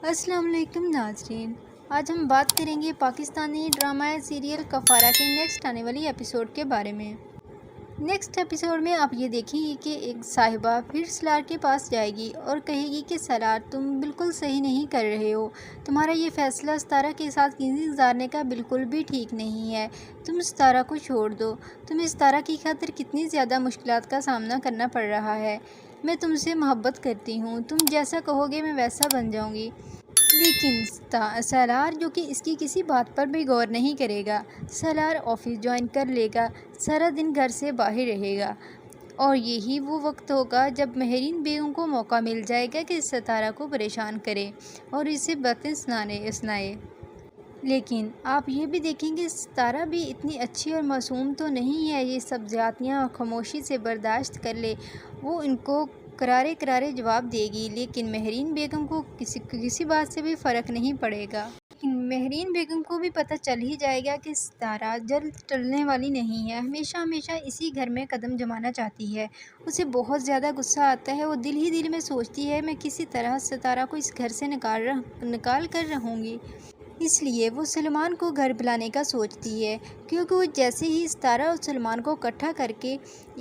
अस्सलाम वालेकुम नाज़रीन। आज हम बात करेंगे पाकिस्तानी ड्रामा सीरियल कफ़ारा के नेक्स्ट आने वाली एपिसोड के बारे में। नेक्स्ट एपिसोड में आप ये देखेंगे कि एक साहिबा फिर सलार के पास जाएगी और कहेगी कि सलार तुम बिल्कुल सही नहीं कर रहे हो, तुम्हारा ये फ़ैसला सितारा के साथ ज़िंदगी गुजारने का बिल्कुल भी ठीक नहीं है, तुम सितारा को छोड़ दो। तुम्हें सितारा की खातिर कितनी ज़्यादा मुश्किलात का सामना करना पड़ रहा है। मैं तुमसे मोहब्बत करती हूँ, तुम जैसा कहोगे मैं वैसा बन जाऊँगी। लेकिन सलार जो कि इसकी किसी बात पर भी गौर नहीं करेगा। सलार ऑफिस ज्वाइन कर लेगा, सारा दिन घर से बाहर रहेगा और यही वो वक्त होगा जब मेहरीन बेगम को मौका मिल जाएगा कि सितारा को परेशान करे और इसे बातें सुनाए। लेकिन आप ये भी देखेंगे सितारा भी इतनी अच्छी और मासूम तो नहीं है ये सब ज़्यादतियाँ खामोशी से बर्दाश्त कर ले। वो इनको करारे करारे जवाब देगी, लेकिन मेहरीन बेगम को किसी बात से भी फ़र्क नहीं पड़ेगा। लेकिन मेहरीन बेगम को भी पता चल ही जाएगा कि सितारा जल्द टलने वाली नहीं है, हमेशा हमेशा इसी घर में कदम जमाना चाहती है। उसे बहुत ज़्यादा गुस्सा आता है, वो दिल ही दिल में सोचती है मैं किसी तरह सितारा को इस घर से निकाल कर रहूँगी। इसलिए वो सलमान को घर बुलाने का सोचती है, क्योंकि वो जैसे ही सितारा और सलमान को इकट्ठा करके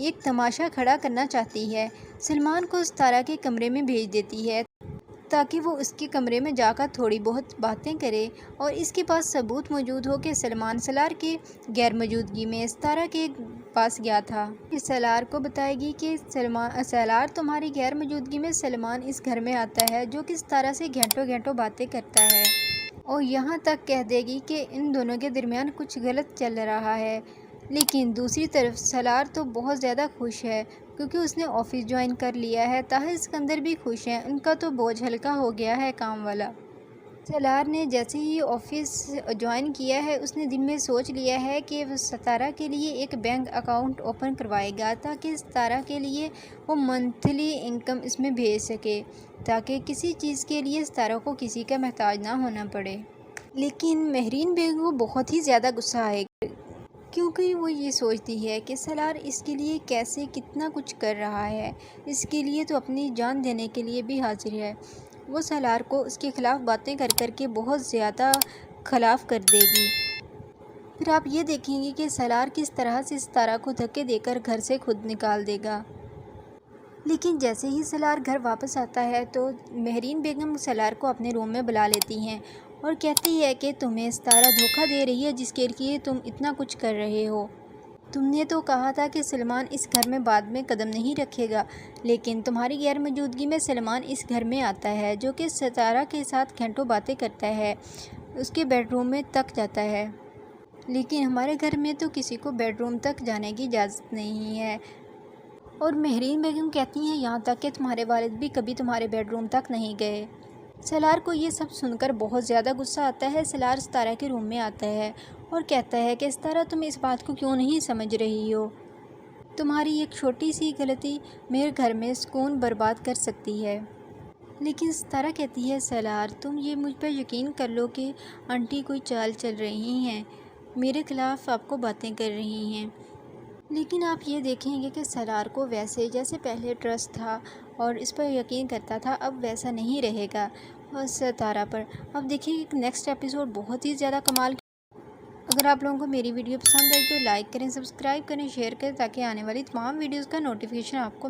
एक तमाशा खड़ा करना चाहती है। सलमान को सितारा के कमरे में भेज देती है ताकि वो उसके कमरे में जाकर थोड़ी बहुत बातें करे और इसके पास सबूत मौजूद हो कि सलमान सलार के गैर मौजूदगी में सितारा के पास गया था। सलार को बताएगी कि सलार तुम्हारी गैर मौजूदगी में सलमान इस घर में आता है, जो कि सितारा से घंटों घंटों बातें करता है और यहाँ तक कह देगी कि इन दोनों के दरमियान कुछ गलत चल रहा है। लेकिन दूसरी तरफ सलार तो बहुत ज़्यादा खुश है क्योंकि उसने ऑफिस ज्वाइन कर लिया है। ताहिर सिकंदर भी खुश हैं, उनका तो बोझ हल्का हो गया है काम वाला। सलार ने जैसे ही ऑफिस ज्वाइन किया है उसने दिन में सोच लिया है कि वो सितारा के लिए एक बैंक अकाउंट ओपन करवाएगा ताकि सितारा के लिए वो मंथली इनकम इसमें भेज सके, ताकि किसी चीज़ के लिए सितारा को किसी का मोहताज ना होना पड़े। लेकिन मेहरीन बेगम को बहुत ही ज़्यादा गुस्सा आएगा क्योंकि वो ये सोचती है कि सलार इसके लिए कैसे कितना कुछ कर रहा है, इसके लिए तो अपनी जान देने के लिए भी हाजिर है। वो सलार को उसके ख़िलाफ़ बातें कर के बहुत ज़्यादा खिलाफ कर देगी। फिर आप ये देखेंगे कि सलार किस तरह से सितारा को धक्के देकर घर से खुद निकाल देगा। लेकिन जैसे ही सलार घर वापस आता है तो मेहरीन बेगम सलार को अपने रूम में बुला लेती हैं और कहती है कि तुम्हें सितारा धोखा दे रही है जिसके लिए तुम इतना कुछ कर रहे हो। तुमने तो कहा था कि सलमान इस घर में बाद में कदम नहीं रखेगा, लेकिन तुम्हारी गैर मौजूदगी में सलमान इस घर में आता है, जो कि सितारा के साथ घंटों बातें करता है, उसके बेडरूम में तक जाता है। लेकिन हमारे घर में तो किसी को बेडरूम तक जाने की इजाज़त नहीं है। और मेहरीन बेगम कहती हैं यहाँ तक कि तुम्हारे वालिद भी कभी तुम्हारे बेडरूम तक नहीं गए। सलार को ये सब सुनकर बहुत ज़्यादा गुस्सा आता है। सलार सितारा के रूम में आता है और कहता है कि सितारा तुम इस बात को क्यों नहीं समझ रही हो, तुम्हारी एक छोटी सी गलती मेरे घर में सुकून बर्बाद कर सकती है। लेकिन सितारा कहती है सलार तुम ये मुझ पर यकीन कर लो कि आंटी कोई चाल चल रही हैं, मेरे ख़िलाफ़ आपको बातें कर रही हैं। लेकिन आप ये देखेंगे कि सलार को वैसे जैसे पहले ट्रस्ट था और इस पर यकीन करता था, अब वैसा नहीं रहेगा और सितारा पर। अब देखिए नेक्स्ट एपिसोड बहुत ही ज़्यादा कमाल। अगर आप लोगों को मेरी वीडियो पसंद आई तो लाइक करें, सब्सक्राइब करें, शेयर करें ताकि आने वाली तमाम वीडियोज़ का नोटिफिकेशन आपको